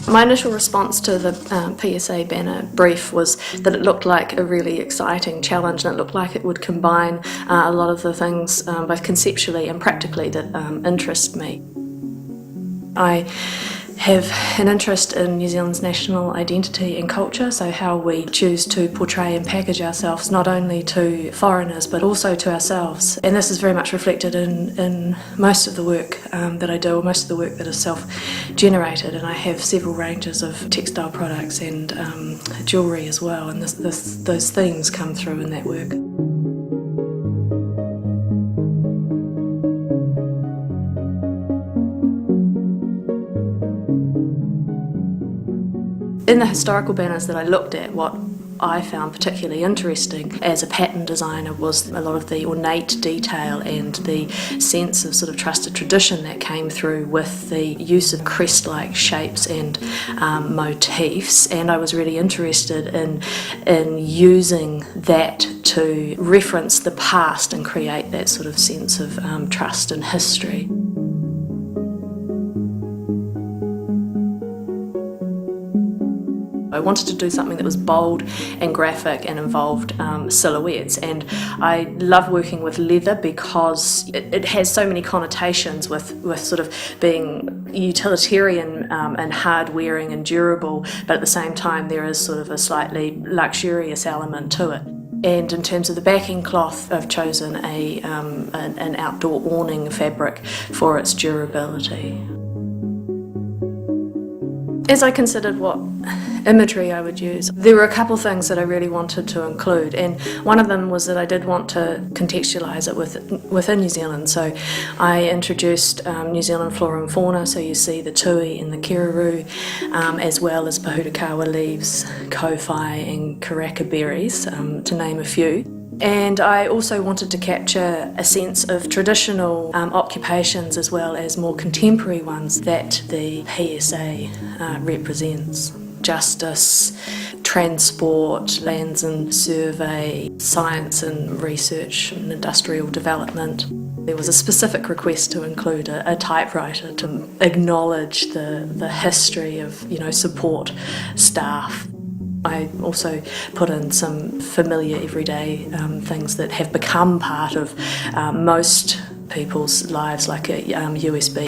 My initial response to the PSA banner brief was that it looked like a really exciting challenge, and it looked like it would combine a lot of the things, both conceptually and practically, that interest me. I have an interest in New Zealand's national identity and culture, so how we choose to portray and package ourselves not only to foreigners but also to ourselves. And this is very much reflected in most of the work that I do, or most of the work that is self-generated, and I have several ranges of textile products and jewellery as well, and those themes come through in that work. In the historical banners that I looked at, what I found particularly interesting as a pattern designer was a lot of the ornate detail and the sense of sort of trusted tradition that came through with the use of crest-like shapes and motifs, and I was really interested in using that to reference the past and create that sort of sense of trust and history. I wanted to do something that was bold and graphic and involved silhouettes, and I love working with leather because it has so many connotations with sort of being utilitarian and hard wearing and durable, but at the same time there is sort of a slightly luxurious element to it. And in terms of the backing cloth, I've chosen an outdoor awning fabric for its durability. As I considered what imagery I would use, there were a couple of things that I really wanted to include, and one of them was that I did want to contextualise it within New Zealand. So I introduced New Zealand flora and fauna, so you see the tui and the kiruru, as well as pahutakawa leaves, kowhai and karaka berries, to name a few. And I also wanted to capture a sense of traditional occupations as well as more contemporary ones that the PSA represents. Justice, transport, lands and survey, science and research and industrial development. There was a specific request to include a typewriter to acknowledge the history of, support staff. I also put in some familiar everyday things that have become part of most people's lives, like a USB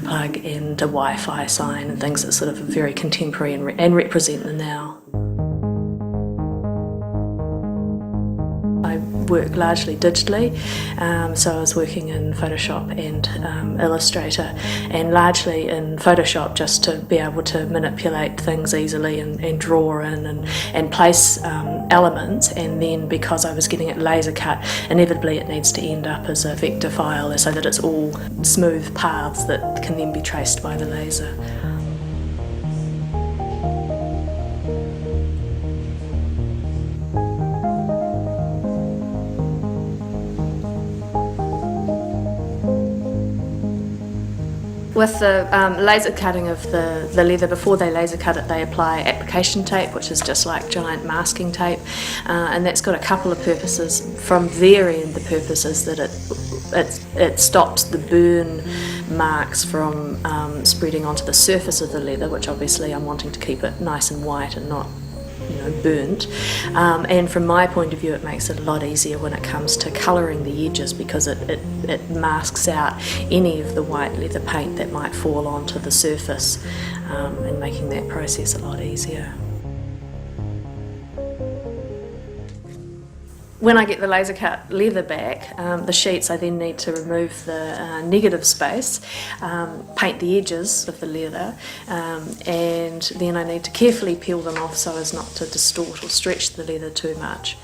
plug and a Wi-Fi sign and things that sort of are very contemporary and represent the now. I work largely digitally, so I was working in Photoshop and Illustrator, and largely in Photoshop just to be able to manipulate things easily and draw in and place elements, and then because I was getting it laser cut, inevitably it needs to end up as a vector file so that it's all smooth paths that can then be traced by the laser. With the laser cutting of the leather, before they laser cut it, they apply application tape, which is just like giant masking tape, and that's got a couple of purposes. From their end, the purpose is that it stops the burn marks from spreading onto the surface of the leather, which obviously I'm wanting to keep it nice and white and not burnt, and from my point of view it makes it a lot easier when it comes to colouring the edges, because it masks out any of the white leather paint that might fall onto the surface, and making that process a lot easier. When I get the laser cut leather back, the sheets, I then need to remove the negative space, paint the edges of the leather, and then I need to carefully peel them off so as not to distort or stretch the leather too much.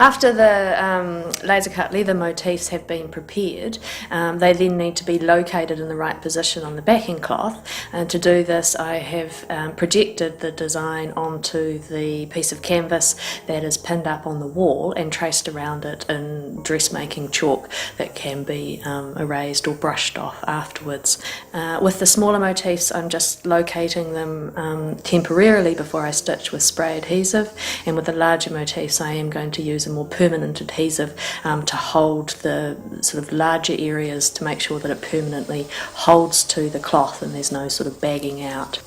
After the laser cut leather motifs have been prepared, they then need to be located in the right position on the backing cloth, and to do this I have projected the design onto the piece of canvas that is pinned up on the wall and traced around it in dressmaking chalk that can be erased or brushed off afterwards. With the smaller motifs I'm just locating them temporarily before I stitch with spray adhesive, and with the larger motifs I am going to use a more permanent adhesive to hold the sort of larger areas to make sure that it permanently holds to the cloth and there's no sort of bagging out.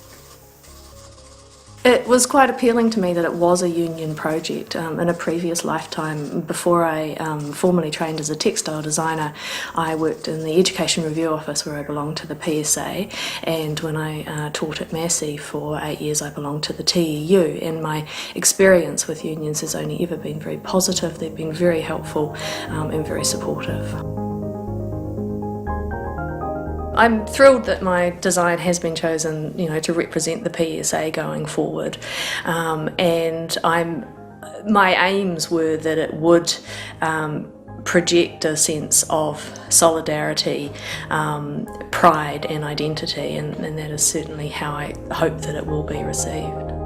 It was quite appealing to me that it was a union project. In a previous lifetime, before I formally trained as a textile designer, I worked in the Education Review Office where I belonged to the PSA, and when I taught at Massey for 8 years I belonged to the TEU, and my experience with unions has only ever been very positive. They've been very helpful and very supportive. I'm thrilled that my design has been chosen, to represent the PSA going forward, and my aims were that it would project a sense of solidarity, pride and identity, and that is certainly how I hope that it will be received.